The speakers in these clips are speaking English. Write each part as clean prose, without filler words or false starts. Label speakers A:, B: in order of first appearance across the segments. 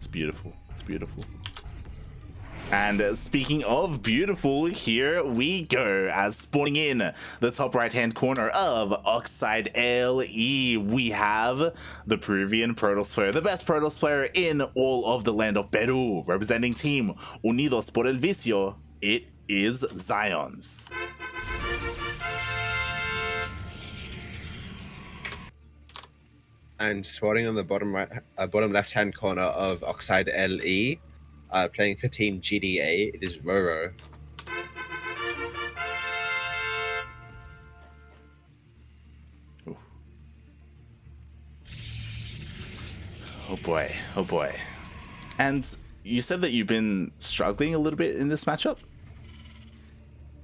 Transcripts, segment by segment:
A: It's beautiful. It's beautiful. And speaking of beautiful, here we go. As spawning in the top right-hand corner of Oxide LE, we have the Peruvian Protoss player, the best Protoss player in all of the land of Peru, representing Team Unidos por el Vicio. It is XionS.
B: And spawning on the bottom left-hand corner of Oxide LE, playing for Team GDA, it is RoRrO.
A: Oh boy, oh boy. And you said that you've been struggling a little bit in this matchup?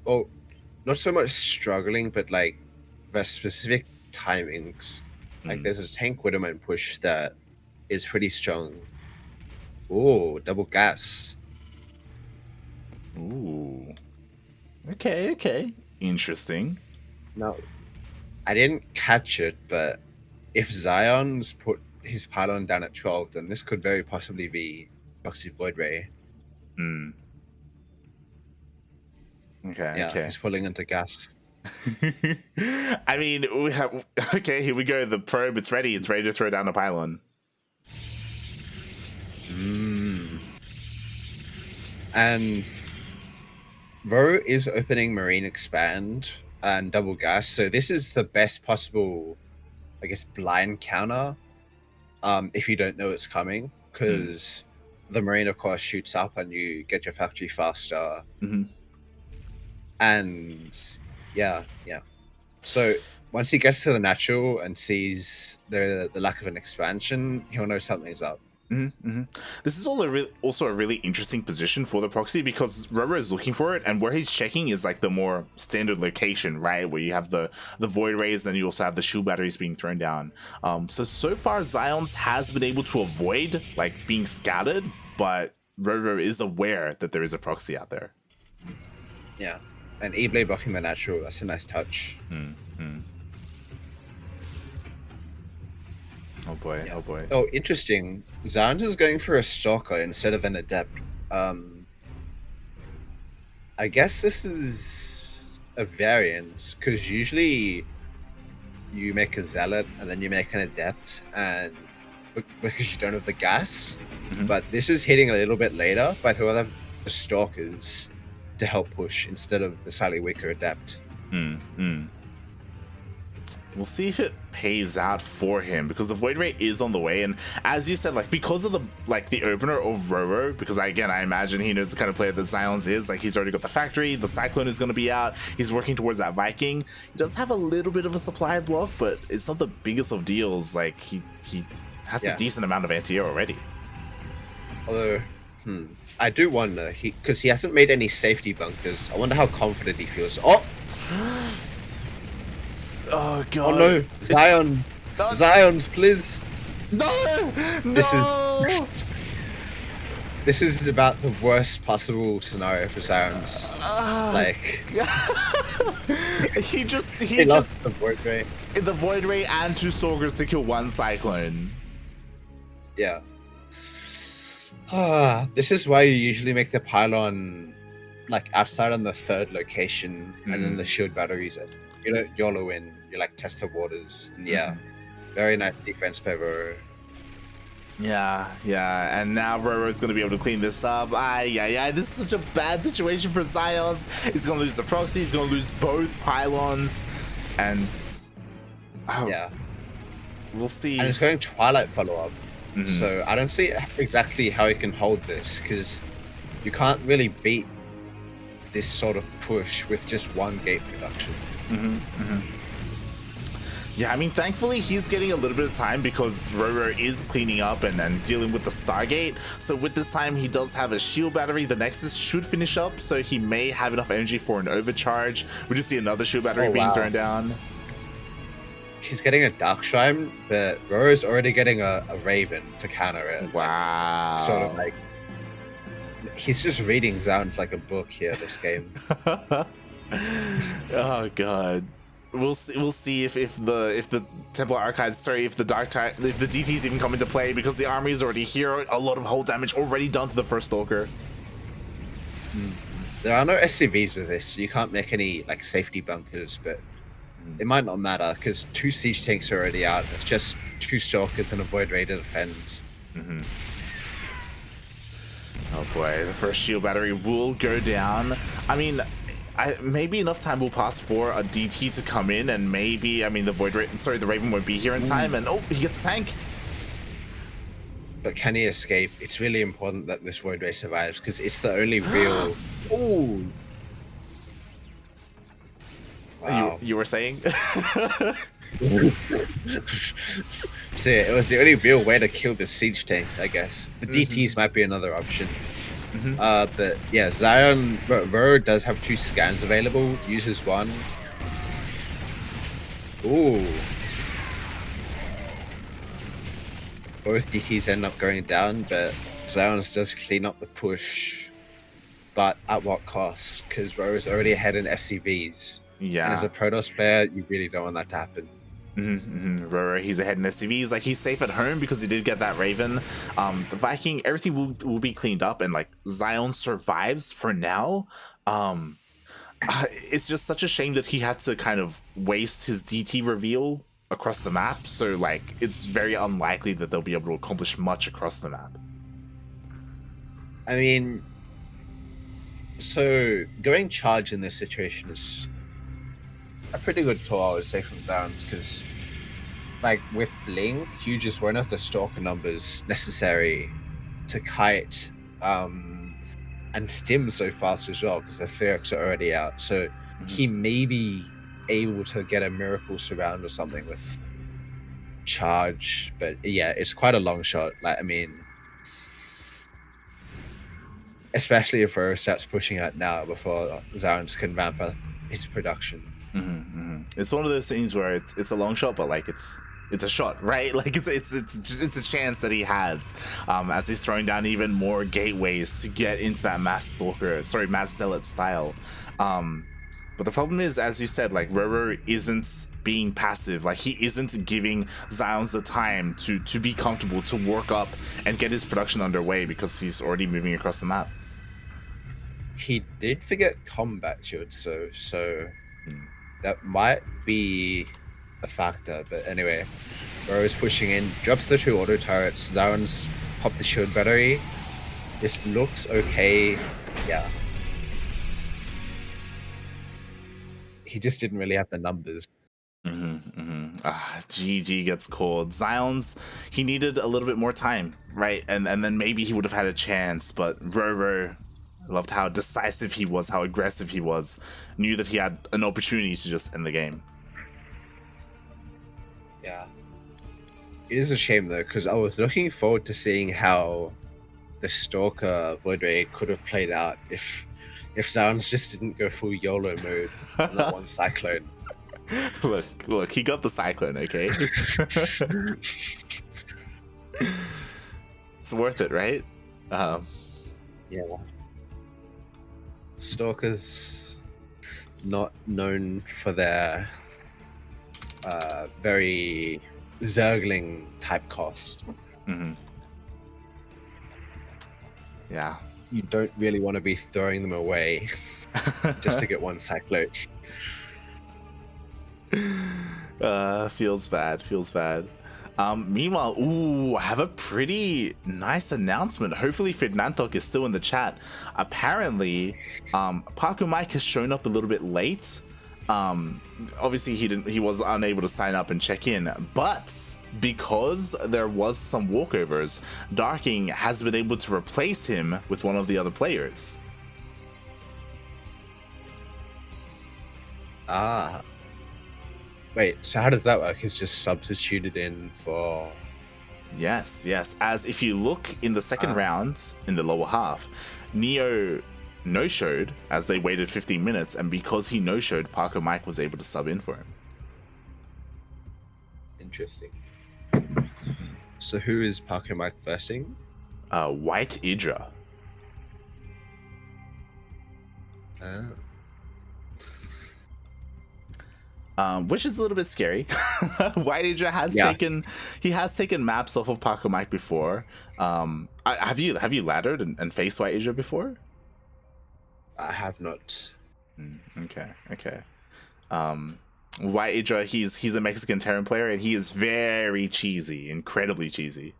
B: Well, not so much struggling, but like the specific timings. Like there's a tank Widowman push that is pretty strong. Ooh, double gas.
A: Ooh. Okay, okay. Interesting.
B: Now, I didn't catch it, but if XionS put his pylon down at 12, then this could very possibly be Proxy Void Ray.
A: Okay,
B: Yeah,
A: okay.
B: he's pulling into gas.
A: I mean, we have... Okay, here we go. The probe, it's ready. It's ready to throw down a pylon.
B: And RoRrO is opening Marine Expand and double gas, so this is the best possible, I guess, blind counter if you don't know it's coming, because the Marine, of course, shoots up and you get your factory faster. And yeah. So once he gets to the natural and sees the lack of an expansion, he'll know something's up.
A: This is also a really interesting position for the proxy because RoRrO is looking for it, and where he's checking is like the more standard location, right? Where you have the void rays, then you also have the shield batteries being thrown down. So far XionS has been able to avoid like being scattered, but RoRrO is aware that there is a proxy out there.
B: Yeah, and E-Blade blocking the natural, that's a nice touch.
A: Oh boy, oh boy.
B: Oh, interesting. XionS is going for a Stalker instead of an Adept. I guess this is a variant, because usually you make a Zealot and then you make an Adept, and because you don't have the gas. But this is hitting a little bit later, but he'll have the Stalkers to help push instead of the slightly weaker Adept.
A: We'll see if it pays out for him, because the Void Ray is on the way, and as you said, like because of the opener of RoRrO, because I imagine he knows the kind of player that XionS is. Like he's already got the factory, the Cyclone is going to be out, he's working towards that Viking. He does have a little bit of a supply block, but it's not the biggest of deals. Like he has a decent amount of anti-air already.
B: Although, I do wonder, because he hasn't made any safety bunkers, I wonder how confident he feels.
A: Oh god.
B: Oh no, XionS, please.
A: No!
B: This is about the worst possible scenario for XionS.
A: he
B: lost the Void Ray.
A: The Void Ray and 2 Stalkers to kill 1 Cyclone.
B: Yeah. This is why you usually make the pylon like outside on the 3rd location, and then the shield batteries. You don't YOLO in, you like test the waters. And very nice defense by RoRrO.
A: Yeah, and now RoRrO is going to be able to clean this up. This is such a bad situation for XionS. He's going to lose the proxy, he's going to lose both pylons, and we'll see.
B: And it's going Twilight follow-up, so I don't see exactly how he can hold this, because you can't really beat this sort of push with just 1 gate production.
A: Yeah, I mean, thankfully he's getting a little bit of time because RoRrO is cleaning up and dealing with the Stargate. So with this time, he does have a shield battery. The Nexus should finish up, so he may have enough energy for an overcharge. We just see another shield battery being thrown down.
B: He's getting a Dark Shrine, but RoRrO's already getting a Raven to counter it.
A: Wow.
B: Sort of like, he's just reading XionS like a book here, this game.
A: Oh god. we'll see if the Templar Archives, sorry, if the if the DTs even come into play, because the army is already here. A lot of hull damage already done to the first Stalker.
B: There are no SCVs with this, so you can't make any like safety bunkers, but it might not matter because 2 siege tanks are already out. It's just 2 Stalkers and a Void Ray to defend.
A: Oh boy, the first shield battery will go down. I mean, maybe enough time will pass for a DT to come in, and maybe, I mean, the Raven won't be here in time, and oh, he gets a tank.
B: But can he escape? It's really important that this Void Ray survives because it's the only real. Ooh. Wow.
A: You were saying?
B: So yeah, it was the only real way to kill the siege tank, I guess. The DTs might be another option. But yeah, Zion RoRrO does have 2 scans available. Uses 1. Ooh. Both DTs end up going down, but Zion's does clean up the push. But at what cost? Because RoRrO's already ahead in FCVs.
A: Yeah.
B: And as a Protoss player, you really don't want that to happen.
A: RoRrO, he's ahead in SCVs. Like, he's safe at home because he did get that Raven. The Viking, everything will be cleaned up, and like Zion survives for now. It's just such a shame that he had to kind of waste his DT reveal across the map. So like, it's very unlikely that they'll be able to accomplish much across the map.
B: I mean, so going charge in this situation is a pretty good call, I would say, from Zion's, because like with Blink, you just won't have the Stalker numbers necessary to kite and stim so fast as well, because the Theox are already out. So he may be able to get a miracle surround or something with charge, but yeah, it's quite a long shot. Like, I mean, especially if RoRrO starts pushing out now before Zion's can ramp up his production.
A: It's one of those things where it's a long shot, but like it's a shot, right? Like it's a chance that he has as he's throwing down even more gateways to get into that mass zealot style. But the problem is, as you said, like RoRrO isn't being passive. Like, he isn't giving Zion's the time to be comfortable, to work up and get his production underway, because he's already moving across the map.
B: He did forget combat shield, so that might be a factor. But anyway, RoRrO's pushing in, drops the 2 auto turrets. Zion's popped the shield battery. This looks okay. Yeah. He just didn't really have the numbers.
A: GG gets called. Zion's, he needed a little bit more time, right? And then maybe he would have had a chance, but RoRrO, I loved how decisive he was, how aggressive he was, knew that he had an opportunity to just end the game.
B: Yeah. It is a shame, though, because I was looking forward to seeing how the Stalker Void Ray could have played out if Zion's just didn't go full YOLO mode on that one Cyclone.
A: Look, he got the Cyclone, okay? It's worth it, right?
B: Yeah. Stalkers not known for their very Zergling type cost.
A: Yeah.
B: You don't really want to be throwing them away just to get one Cyclone.
A: Feels bad. Meanwhile, ooh, I have a pretty nice announcement. Hopefully Fernantok is still in the chat. Apparently, Paku Mike has shown up a little bit late. Obviously he was unable to sign up and check in, but because there was some walkovers, Darking has been able to replace him with one of the other players.
B: Ah. Wait, so how does that work? It's just substituted in for...
A: Yes. As if you look in the second round, in the lower half, Neo no-showed as they waited 15 minutes, and because he no-showed, Parker Mike was able to sub in for him.
B: Interesting. So who is Parker Mike versing?
A: White Idra. which is a little bit scary. White Asia has taken maps off of Paco Mike before. Have you laddered and faced White Asia before?
B: I have not.
A: Okay. White Asia, he's a Mexican Terran player, and he is very cheesy, incredibly cheesy.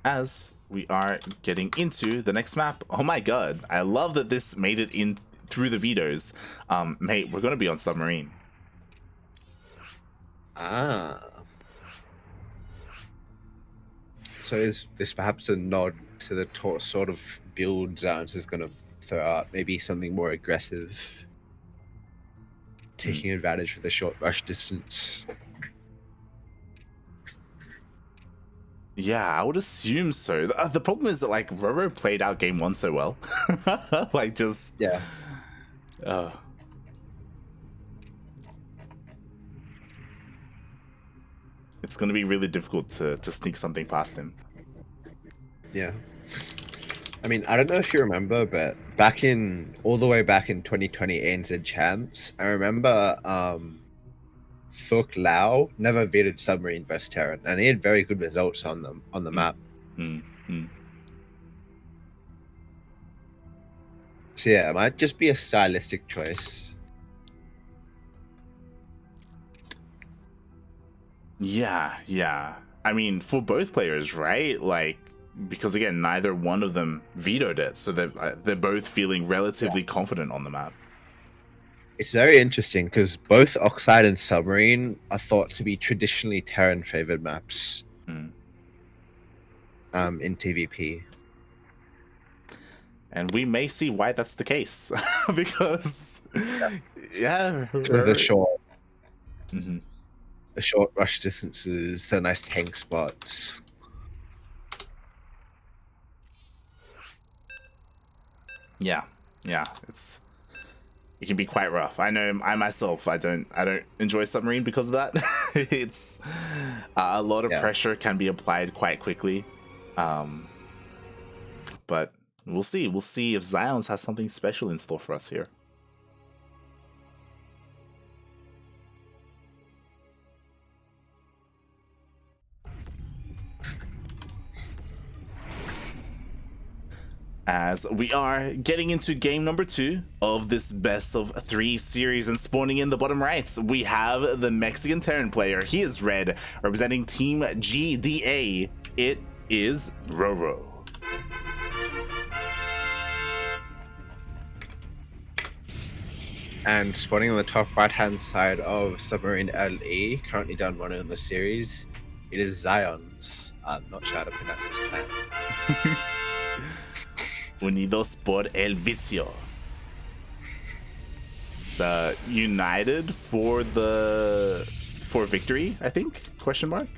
A: As we are getting into the next map, oh my god, I love that this made it in through the vetoes. Mate, we're gonna be on submarine.
B: So is this perhaps a nod to the sort of build XionS is going to throw out? Maybe something more aggressive, taking advantage of the short rush distance.
A: Yeah, I would assume so. The problem is that like RoRrO played out game 1 so well. Like just it's gonna be really difficult to sneak something past him.
B: Yeah. I mean, I don't know if you remember, but all the way back in 2020 ANZ Champs, I remember Thuk Lao never vetoed submarine versus Terran, and he had very good results on the map. So yeah, it might just be a stylistic choice.
A: Yeah. I mean, for both players, right? Like, because again, neither one of them vetoed it, so they're both feeling relatively confident on the map.
B: It's very interesting because both Oxide and Submarine are thought to be traditionally Terran favored maps in TvP.
A: And we may see why that's the case. Because,
B: the short, the short rush distances, the nice tank spots.
A: Yeah, it can be quite rough. I know I myself, I don't enjoy submarine because of that. It's a lot of pressure can be applied quite quickly. But we'll see if XionS has something special in store for us here. As we are getting into game number 2 of this best of 3 series, and spawning in the bottom right, we have the Mexican Terran player. He is red, representing Team GDA. It is RoRrO.
B: And spawning on the top right-hand side of Submarine LE, currently down 1 in the series, it is XionS. I'm not sure how to pronounce his clan.
A: Unidos por el vicio. It's united for victory, I think? Question mark?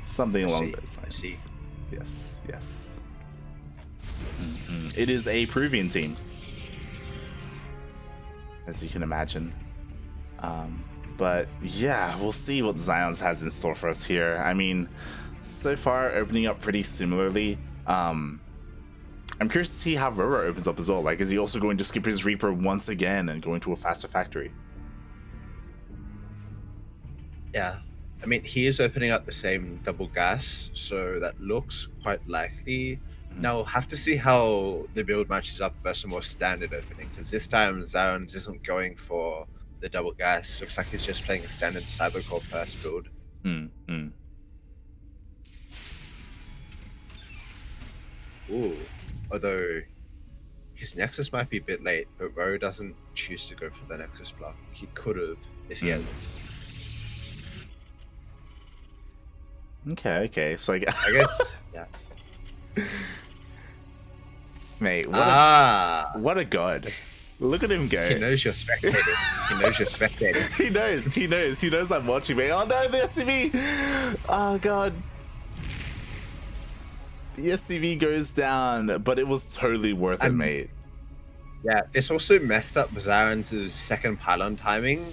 A: Something along those lines. Yes. It is a Peruvian team, as you can imagine. But yeah, we'll see what XionS has in store for us here. I mean, so far opening up pretty similarly. I'm curious to see how RoRrO opens up as well. Like, is he also going to skip his Reaper once again and going to a faster factory?
B: Yeah. I mean, he is opening up the same double gas, so that looks quite likely. Now, we'll have to see how the build matches up versus a more standard opening, because this time XionS isn't going for the double gas. Looks like he's just playing a standard Cybercore first build. Ooh. Although his Nexus might be a bit late, but RoRrO doesn't choose to go for the Nexus block. He could have if he had.
A: Okay. So I guess
B: yeah.
A: Mate, what a god. Look at him go.
B: He knows you're spectating.
A: He knows I'm watching, mate. Oh no, the SCV! Oh god. The SCV goes down, but it was totally worth it, mate.
B: Yeah, this also messed up XionS' second pylon timing.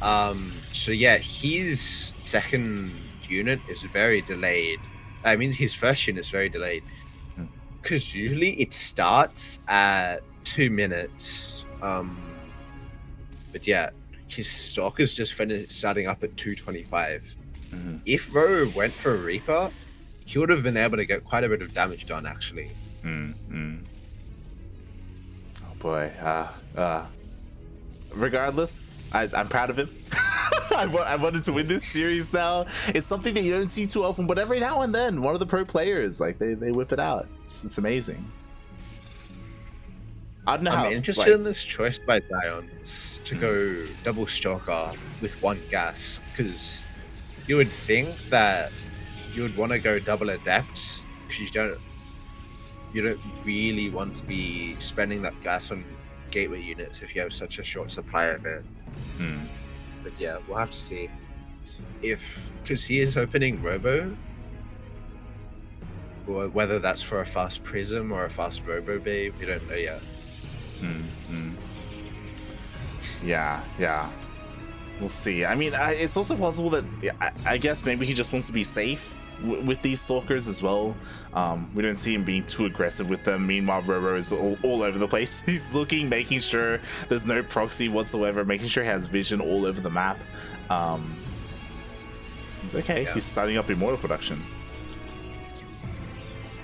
B: So yeah, his second unit is very delayed. I mean, his first unit is very delayed. because usually it starts at 2 minutes. But yeah, his stock is just starting up at 225. If RoRrO went for a Reaper, he would have been able to get quite a bit of damage done, actually.
A: Oh boy. Regardless, I'm proud of him. I wanted to win this series now. It's something that you don't see too often, but every now and then, one of the pro players, like, they whip it out. It's amazing. I don't know
B: I'm interested in this choice by XionS to go double stalker with one gas, because you would think that you would want to go double adepts, because you don't really want to be spending that gas on gateway units if you have such a short supply of it. But yeah, we'll have to see because he is opening Robo, or whether that's for a fast Prism or a fast Robo Babe, we don't know yet.
A: Yeah. We'll see. I mean, it's also possible that I guess maybe he just wants to be safe with these stalkers as well. We don't see him being too aggressive with them. Meanwhile, RoRrO is all over the place. He's looking, making sure there's no proxy whatsoever, making sure he has vision all over the map. It's okay. Yeah. He's starting up Immortal production.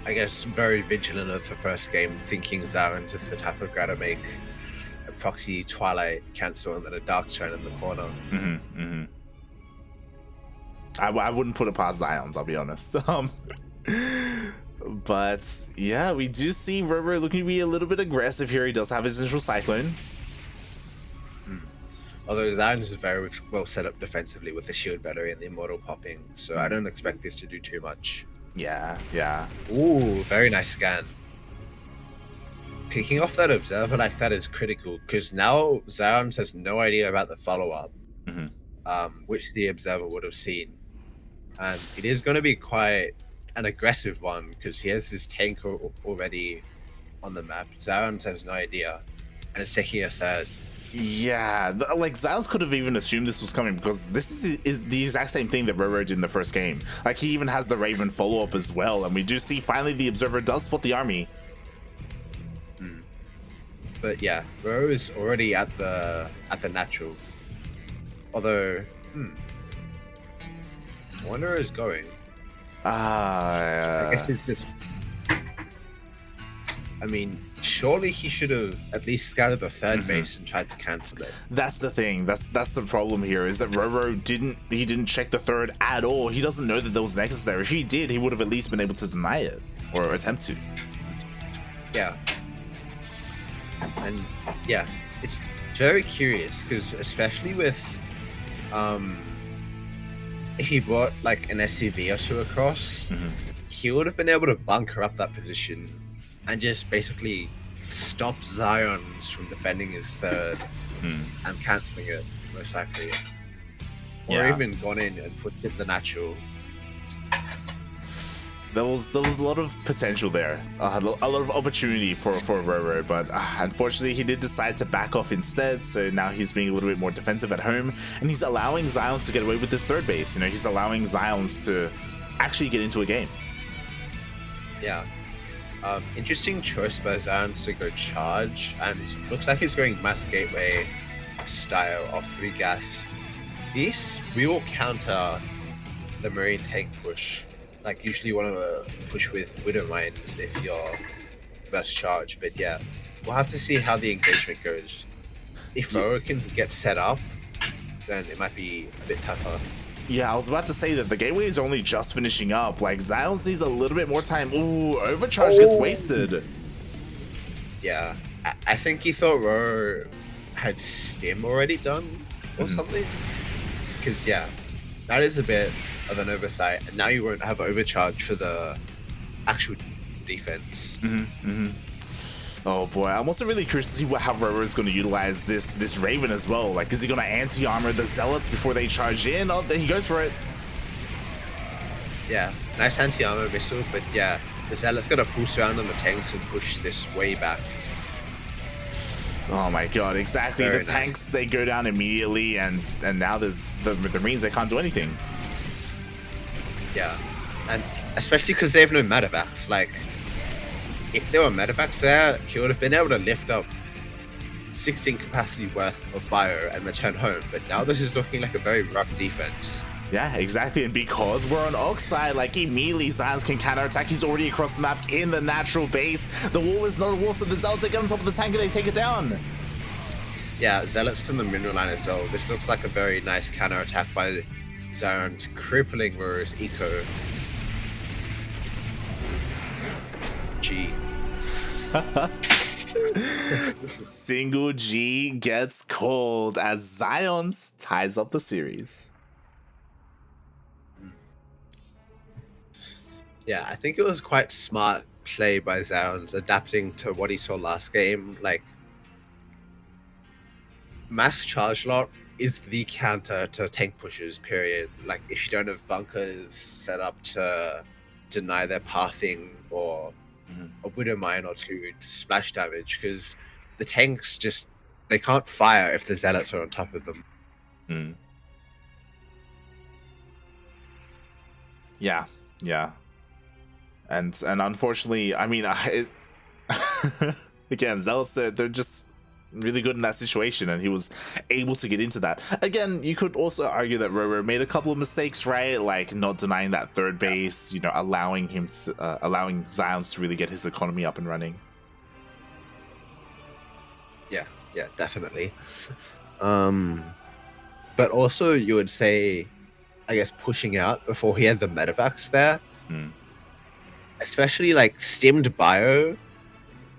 B: I guess very vigilant of the first game, thinking XionS is the type of guy to make a proxy Twilight cancel and then a Dark Shine in the corner.
A: I wouldn't put it past XionS, I'll be honest. But yeah, we do see RoRrO looking to be a little bit aggressive here. He does have his initial Cyclone.
B: Although XionS is very well set up defensively with the shield battery and the Immortal popping, so I don't expect this to do too much.
A: Yeah.
B: Ooh, very nice scan. Picking off that Observer like that is critical, because now XionS has no idea about the follow-up, which the Observer would have seen. And it is going to be quite an aggressive one, because he has his tank already on the map. XionS has no idea, and it's taking a third.
A: Yeah, like XionS could have even assumed this was coming, because this is the exact same thing that RoRrO did in the first game. Like, he even has the Raven follow-up as well, and we do see finally the Observer does spot the army.
B: But yeah, RoRrO is already at the natural. Although, I wonder where he's going. I guess it's just. I mean, surely he should have at least scouted the third base and tried to cancel it.
A: That's the thing. That's the problem here, is that RoRrO didn't check the third at all. He doesn't know that there was Nexus there. If he did, he would have at least been able to deny it or attempt to.
B: Yeah. And yeah, it's very curious, because especially with if he brought like an SCV or two across, he would have been able to bunker up that position and just basically stop XionS from defending his third and cancelling it, most likely. Or even gone in and put it the natural.
A: There was a lot of potential there, a lot of opportunity for RoRrO, but unfortunately he did decide to back off instead. So now he's being a little bit more defensive at home, and he's allowing XionS to get away with this third base. You know, he's allowing XionS to actually get into a game.
B: Yeah. Interesting choice by XionS to go charge, and looks like he's going mass gateway style off 3 gas. This will counter the Marine tank push. Like, usually you want to push with Widowmine if you're mass charge, but yeah, we'll have to see how the engagement goes. If RoRrO can get set up, then it might be a bit tougher.
A: Yeah, I was about to say that the gateway is only just finishing up. Like, XionS needs a little bit more time. Ooh, overcharge gets wasted.
B: Yeah, I think he thought RoRrO had Stim already done or something. Because, yeah, that is a bit of an oversight. And now you won't have overcharge for the actual defense.
A: Oh boy, I'm also really curious to see how RoRrO is going to utilize this Raven as well. Like, is he going to anti-armor the Zealots before they charge in? Oh, there he goes for it.
B: Yeah, nice anti-armor missile, but yeah, the Zealots got a full surround on the tanks and push this way back.
A: Oh my god, exactly.
B: Very
A: the tanks, they go down immediately, and now there's the Marines, they can't do anything.
B: Yeah, and especially because they have no matter backs. Like, if there were medevacs there, he would have been able to lift up 16 capacity worth of bio and return home. But now this is looking like a very rough defense.
A: Yeah, exactly. And because we're on Oxide, like immediately XionS can counterattack. He's already across the map in the natural base. The wall is not a wall, so the Zealots get on top of the tank and they take it down.
B: Yeah, Zealots to the mineral line as well. This looks like a very nice counterattack by XionS, crippling RoRrO's eco. G.
A: Single G gets called as XionS ties up the series.
B: Yeah, I think it was quite smart play by XionS, adapting to what he saw last game. Like, mass charge lock is the counter to tank pushes, period. Like, if you don't have bunkers set up to deny their pathing, or a Widow Mine or two to splash damage, because the tanks just, they can't fire if the Zealots are on top of them.
A: Yeah. And unfortunately, I mean, again, Zealots, they're just really good in that situation, and he was able to get into that. Again, you could also argue that RoRrO made a couple of mistakes, right? Like not denying that third base, you know, allowing XionS to really get his economy up and running.
B: Yeah, definitely. But also you would say, I guess, pushing out before he had the medevacs there. Especially like stemmed bio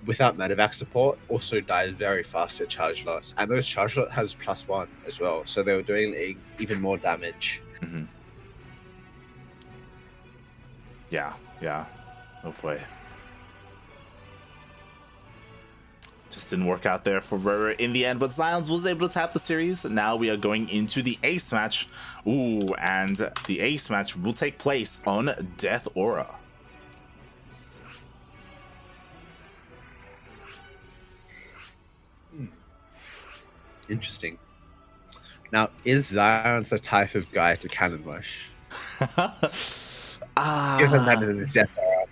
B: without medevac support also dies very fast at charge loss, and those charge loss has +1 as well, so they were doing even more damage.
A: Yeah. Oh boy. Just didn't work out there for RoRrO in the end, but XionS was able to tap the series. Now we are going into the ace match. Ooh, and the ace match will take place on Death Aura.
B: Interesting. Now, is XionS the type of guy to cannon rush? Given that it is Death Aura.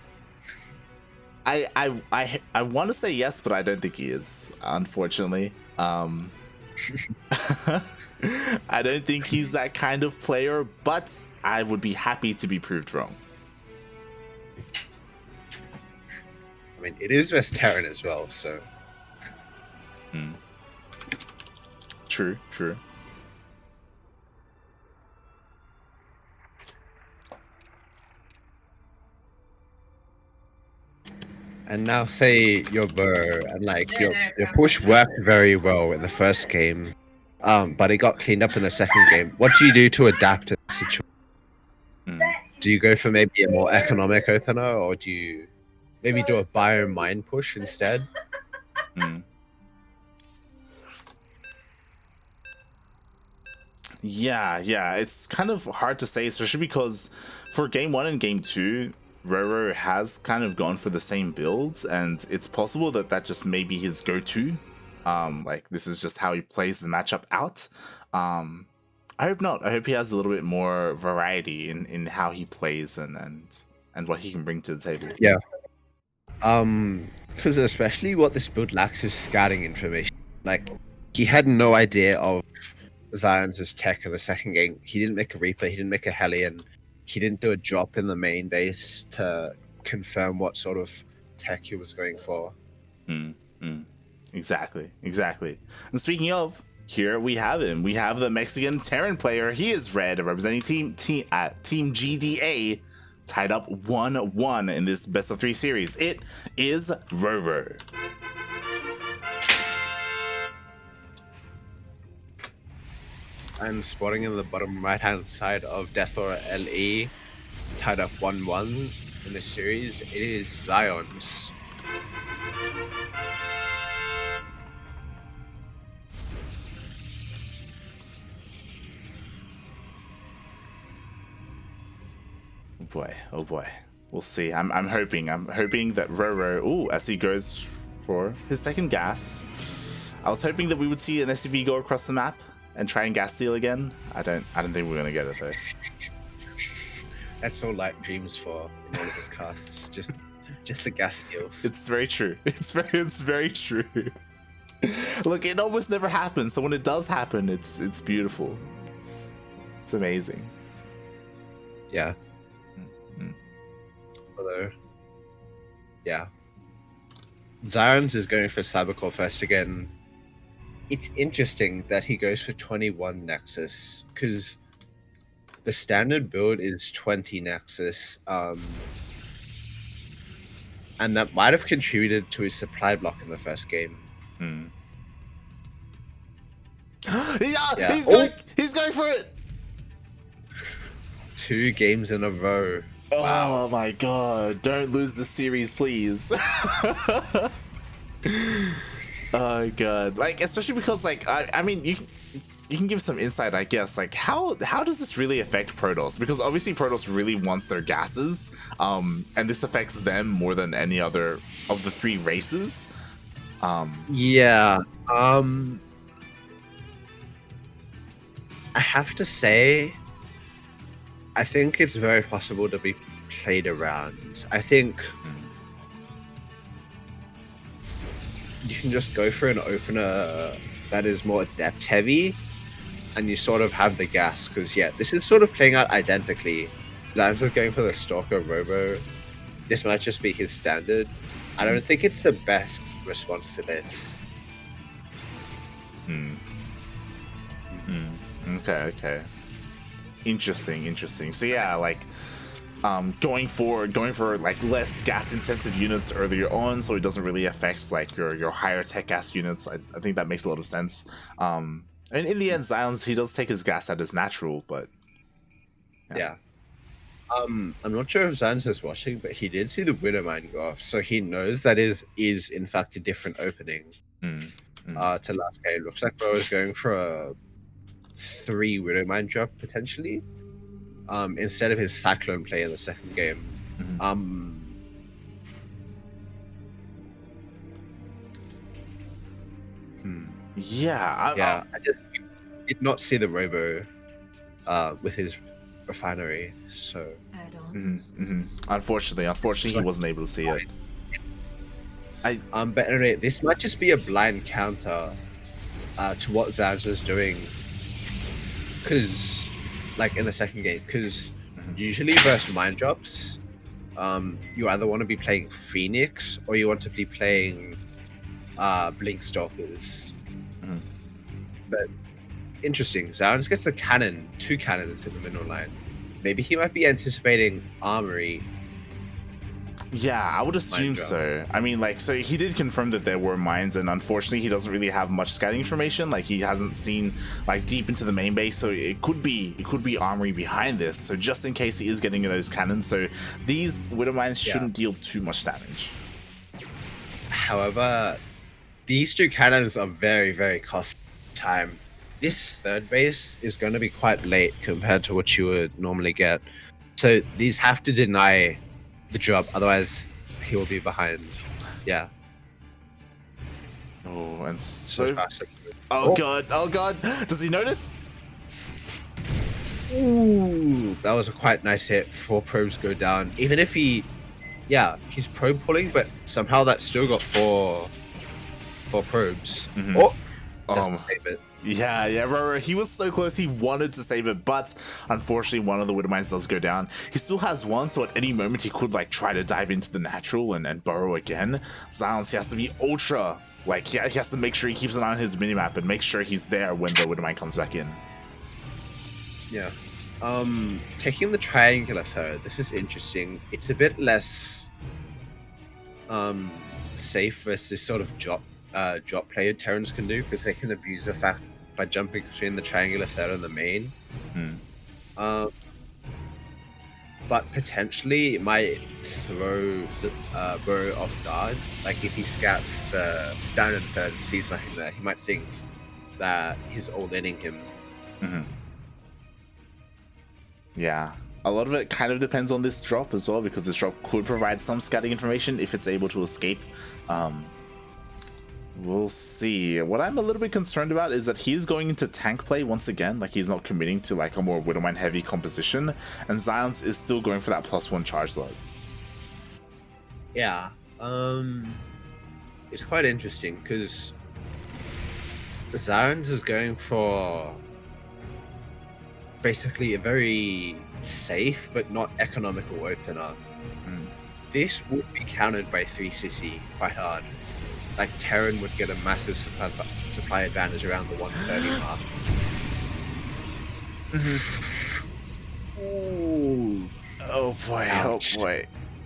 A: I want to say yes, but I don't think he is, unfortunately. I don't think he's that kind of player, but I would be happy to be proved wrong.
B: I mean, it is West Terran as well, so...
A: True.
B: And now say your burr and like your push worked very well in the first game, but it got cleaned up in the second game. What do you do to adapt to the situation? Do you go for maybe a more economic opener, or do you maybe do a bio mine push instead?
A: Yeah, it's kind of hard to say, especially because for game 1 and game 2, RoRrO has kind of gone for the same builds, and it's possible that that just may be his go-to. Like this is just how he plays the matchup out. I hope not. I hope he has a little bit more variety in how he plays and what he can bring to the table.
B: Yeah. Because especially what this build lacks is scouting information. Like, he had no idea of XionS' tech in the second game. He didn't make a Reaper, he didn't make a Hellion, he didn't do a drop in the main base to confirm what sort of tech he was going for.
A: Exactly. And speaking of, here we have him. We have the Mexican Terran player. He is red, representing Team GDA, tied up 1-1 in this best of 3 series. It is RoRrO.
B: I'm spotting in the bottom right-hand side of Death Aura LE, tied up 1-1 in the series. It is XionS.
A: Oh boy. We'll see. I'm hoping that RoRrO, ooh, as he goes for his second gas. I was hoping that we would see an SCV go across the map and try and gas steal again. I don't think we're gonna get it though.
B: That's all light dreams for all of his casts. Just Just the gas steals.
A: It's very true. It's very true. Look, it almost never happens, so when it does happen, it's beautiful. It's amazing.
B: Yeah.
A: Mm-hmm.
B: Although, yeah. XionS is going for Cybercore first again. It's interesting that he goes for 21 Nexus, because the standard build is 20 Nexus, and that might have contributed to his supply block in the first game.
A: Yeah. He's going for it!
B: 2 games in a row. Wow.
A: Oh my god, don't lose the series, please. Oh god, like, especially because, like, I mean, you can give some insight, I guess, like, how does this really affect Protoss? Because obviously Protoss really wants their gases, and this affects them more than any other of the 3 races.
B: Yeah. I have to say, I think it's very possible to be played around. I think you can just go for an opener that is more depth heavy, and you sort of have the gas, because yeah, this is sort of playing out identically. XionS is going for the Stalker Robo. This might just be his standard. I don't think it's the best response to this.
A: Okay. Interesting. So yeah, like, going for like less gas intensive units earlier on, so it doesn't really affect like your higher tech gas units. I think that makes a lot of sense. And in the end, XionS, he does take his gas at his natural, but
B: yeah. I'm not sure if XionS is watching, but he did see the Widowmine go off, so he knows that is in fact a different opening to last game. Looks like Bro is going for a 3 Widowmine drop potentially, instead of his Cyclone play in the second game.
A: Yeah,
B: I just did not see the Robo with his refinery, so
A: unfortunately he wasn't able to see it.
B: But anyway, this might just be a blind counter to what XionS was doing, because like in the second game, because usually versus mine drops, you either want to be playing Phoenix or you want to be playing Blink Stalkers. But interesting, XionS gets a cannon, 2 cannons in the middle line. Maybe he might be anticipating Armory.
A: Yeah, I would assume so. I mean, like, so he did confirm that there were mines, and unfortunately he doesn't really have much scouting information. Like, he hasn't seen like deep into the main base, so it could be Armory behind this. So just in case he is getting those cannons, so these Widow mines shouldn't deal too much damage.
B: However, these 2 cannons are very, very costly time. This third base is going to be quite late compared to what you would normally get. So these have to deny the drop, otherwise he will be behind. Yeah.
A: Oh, and so fast. Oh god, does he notice?
B: Ooh, that was a quite nice hit. 4 probes go down. Even if he's probe pulling, but somehow that still got 4 probes. Doesn't save it.
A: Yeah, RoRrO, he was so close, he wanted to save it, but unfortunately one of the Widow mines does go down. He still has 1, so at any moment he could like try to dive into the natural and burrow again. XionS, he has to be ultra, like, he has to make sure he keeps an eye on his minimap and make sure he's there when the Widow mine comes back in.
B: Yeah. Taking the triangular third, this is interesting. It's a bit less safe versus sort of drop player Terrans can do, because they can abuse the fact by jumping between the triangular third and the main. But potentially it might throw Bro off guard. Like if he scouts the standard third and sees something there, he might think that he's all-inning him.
A: Yeah, a lot of it kind of depends on this drop as well, because this drop could provide some scouting information if it's able to escape. We'll see. What I'm a little bit concerned about is that he's going into tank play once again. Like, he's not committing to like a more Widowmine heavy composition, and XionS is still going for that +1 charge load.
B: Yeah. It's quite interesting because XionS is going for basically a very safe but not economical opener.
A: Mm.
B: This would be countered by 3cc quite hard. Like Terran would get a massive supply advantage around the 130 mark. Ooh.
A: Oh boy,
B: Ouch.
A: oh boy.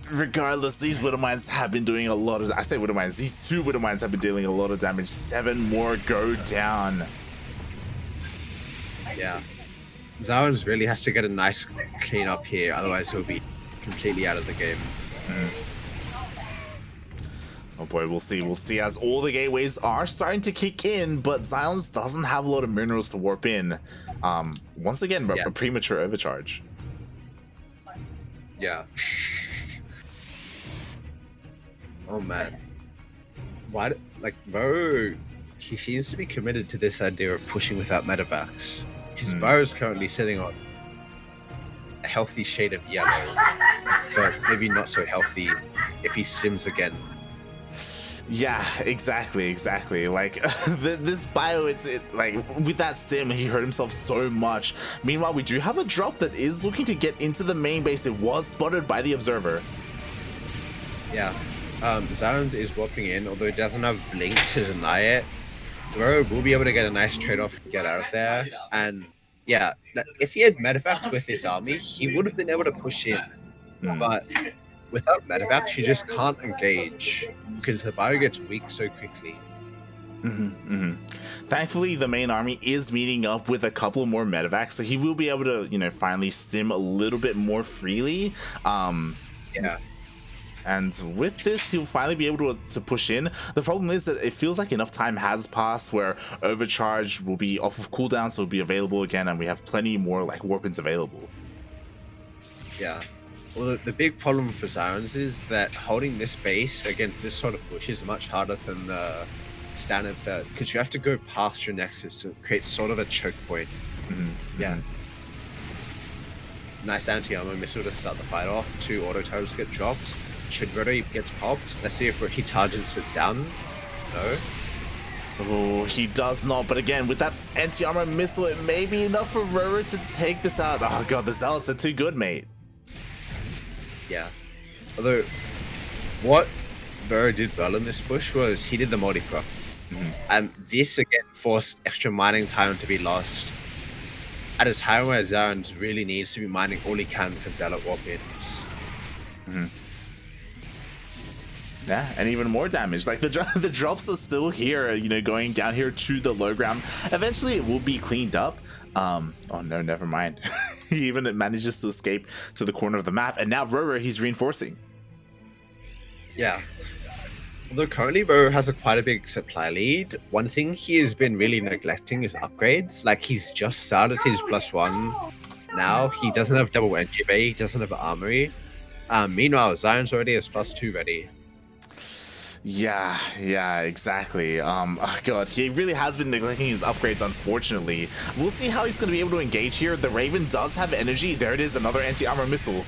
A: Regardless, these Widow Mines have been doing a lot of, I say Widow Mines, these two Widow Mines have been dealing a lot of damage. 7 more go down.
B: Yeah. XionS really has to get a nice clean up here, otherwise he'll be completely out of the game.
A: Oh boy, we'll see as all the gateways are starting to kick in, but XionS doesn't have a lot of minerals to warp in. Once again, a premature overcharge.
B: Yeah. Oh man. Why, like, Bro, he seems to be committed to this idea of pushing without medevacs. His bow is currently sitting on a healthy shade of yellow, but maybe not so healthy if he sims again.
A: Yeah, exactly. Like this bio, like with that stim, he hurt himself so much. Meanwhile, we do have a drop that is looking to get into the main base. It was spotted by the observer.
B: Yeah, XionS is warping in, although it doesn't have Blink to deny it. RoRrO will be able to get a nice trade-off and get out of there. And yeah, if he had medevacs with this army, he would have been able to push in. But without medevacs, you just can't engage because the bio gets weak so quickly.
A: Thankfully, the main army is meeting up with a couple more medevacs, so he will be able to, you know, finally stim a little bit more freely.
B: Yeah.
A: And with this, he'll finally be able to push in. The problem is that it feels like enough time has passed where Overcharge will be off of cooldown, so it'll be available again, and we have plenty more like warp-ins available.
B: Yeah. Well, the big problem for XionS is that holding this base against this sort of push is much harder than the standard third, because you have to go past your nexus, so it creates sort of a choke point. Yeah. Nice anti-armor missile to start the fight off. 2 auto turrets get dropped. Should RoRrO gets popped. Let's see if he targets it down. No.
A: Oh, he does not. But again, with that anti-armor missile, it may be enough for RoRrO to take this out. Oh god, the Zealots are too good, mate.
B: Yeah. Although, what RoRrO did well in this push was he did the multi-prop. And this again forced extra mining time to be lost at a time where XionS really needs to be mining all he can for Zealot warp-ins.
A: Yeah, and even more damage. Like the drops are still here, you know, going down here to the low ground. Eventually it will be cleaned up. Oh no, never mind. He even manages to escape to the corner of the map, and now RoRrO, he's reinforcing.
B: Yeah. Although currently RoRrO has quite a big supply lead, one thing he has been really neglecting is upgrades. Like, he's just started his +1. Now he doesn't have double entry bay, he doesn't have armory. Meanwhile, XionS already has +2 ready.
A: Yeah, exactly. Oh god, he really has been neglecting his upgrades, unfortunately. We'll see how he's going to be able to engage here. The Raven does have energy. There it is, another anti-armor missile.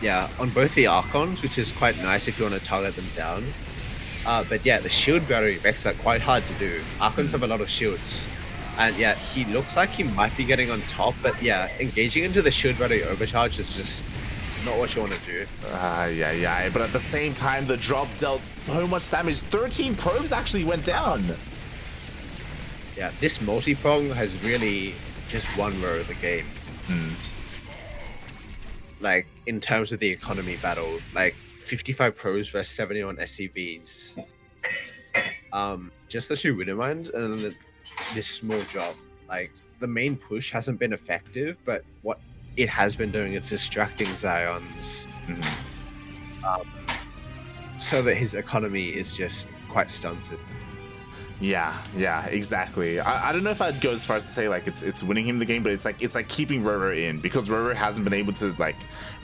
B: Yeah, on both the Archons, which is quite nice if you want to target them down. But yeah, the shield battery makes that quite hard to do. Archons have a lot of shields. And yeah, he looks like he might be getting on top, but yeah, engaging into the shield battery overcharge is just not what you want to do.
A: Yeah, but at the same time, the drop dealt so much damage. 13 probes actually went down.
B: Yeah, this multi-prong has really just won RoRrO the game. Like, in terms of the economy battle, like 55 pros versus 70 on SCVs. Just the 2 Widow Mines and then this small drop. Like, the main push hasn't been effective, but what it has been doing is distracting XionS. So that his economy is just quite stunted.
A: Yeah, exactly. I don't know if I'd go as far as to say like it's winning him the game, but it's like keeping RoRrO in, because RoRrO hasn't been able to like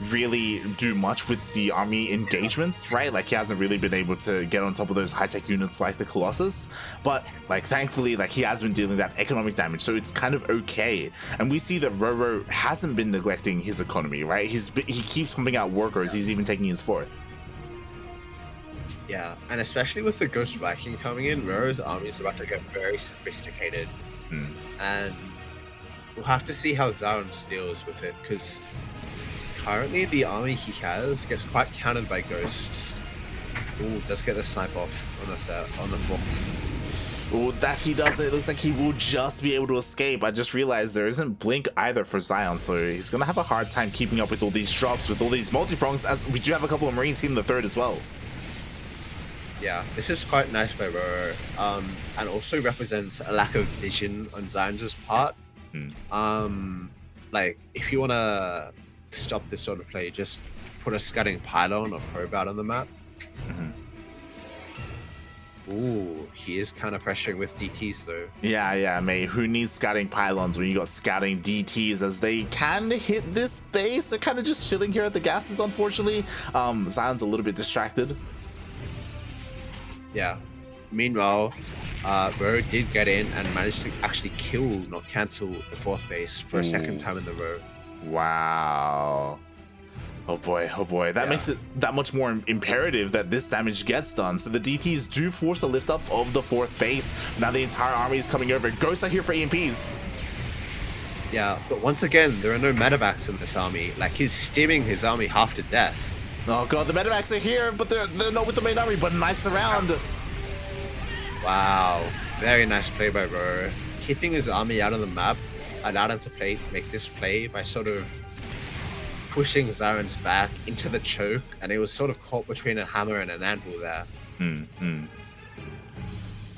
A: really do much with the army engagements, right? Like, he hasn't really been able to get on top of those high-tech units like the Colossus, but like thankfully, like, he has been dealing that economic damage, so it's kind of okay. And we see that RoRrO hasn't been neglecting his economy, right? He keeps pumping out workers. He's even taking his 4th.
B: Yeah, and especially with the Ghost Viking coming in, RoRrO's army is about to get very sophisticated,
A: Hmm.
B: and we'll have to see how Zaun's deals with it, because currently the army he has gets quite countered by ghosts. Ooh, does get the snipe off on the fourth.
A: Oh, that he does. It looks like he will just be able to escape. I just realized there isn't blink either for Zion, so he's gonna have a hard time keeping up with all these drops, with all these multi-prongs, as we do have a couple of Marines hitting the third as well.
B: Yeah, this is quite nice by RoRrO, and also represents a lack of vision on Zion's part. Like, if you want to stop this sort of play, just put a scanning pylon or probe out on the map. Ooh, he is kind of pressuring with DTs though.
A: Yeah, mate. Who needs scouting pylons when you got scouting DTs, as they can hit this base? They're kind of just chilling here at the gases, unfortunately. Zion's a little bit distracted.
B: Yeah. Meanwhile, RoRrO did get in and managed to actually kill, not cancel, the fourth base for a second time in the row.
A: Wow. Oh boy. That makes it that much more imperative that this damage gets done. So the DTs do force a lift up of the fourth base. Now the entire army is coming over. Ghosts are here for EMPs.
B: Yeah, but once again, there are no medevacs in this army. Like, he's steaming his army half to death.
A: Oh god, the medevacs are here, but they're not with the main army, but nice surround.
B: Wow, very nice play by RoRrO. Keeping his army out of the map allowed him to make this play by sort of pushing Zaren's back into the choke, and he was sort of caught between a hammer and an anvil there.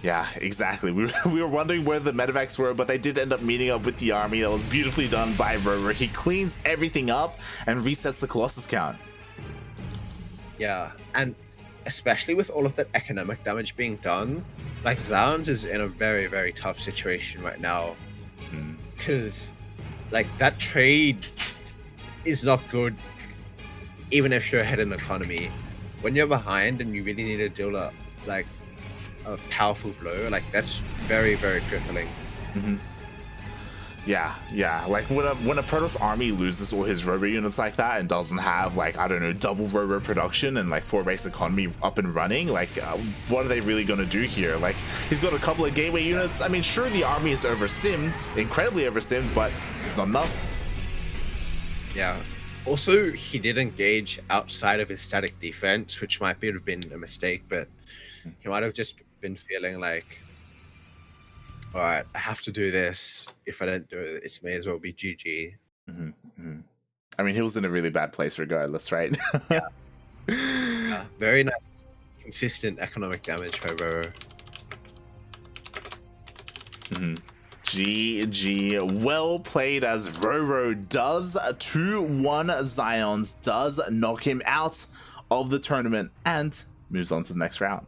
A: Yeah, exactly. We were wondering where the medevacs were, but they did end up meeting up with the army. That was beautifully done by RoRrO. He cleans everything up and resets the Colossus count.
B: Yeah, and especially with all of that economic damage being done, like, Zaun's is in a very, very tough situation right now. Because, like, that trade is not good, even if you're ahead in economy. When you're behind and you really need to deal a powerful blow, like, that's very, very crippling.
A: Yeah. Like when a Protoss army loses all his RoRrO units like that and doesn't have, like, I don't know, double RoRrO production and like 4 base economy up and running, like, what are they really gonna do here? Like, he's got a couple of gateway units. I mean, sure, the army is overstimmed, incredibly overstimmed, but it's not enough.
B: Yeah. Also, he did engage outside of his static defense, which might have been a mistake, but he might have just been feeling like, all right, I have to do this. If I don't do it, it may as well be GG.
A: I mean, he was in a really bad place regardless, right?
B: Yeah, very nice, consistent economic damage by RoRrO.
A: GG. Well played, as RoRrO does 2-1 Zions, does knock him out of the tournament and moves on to the next round.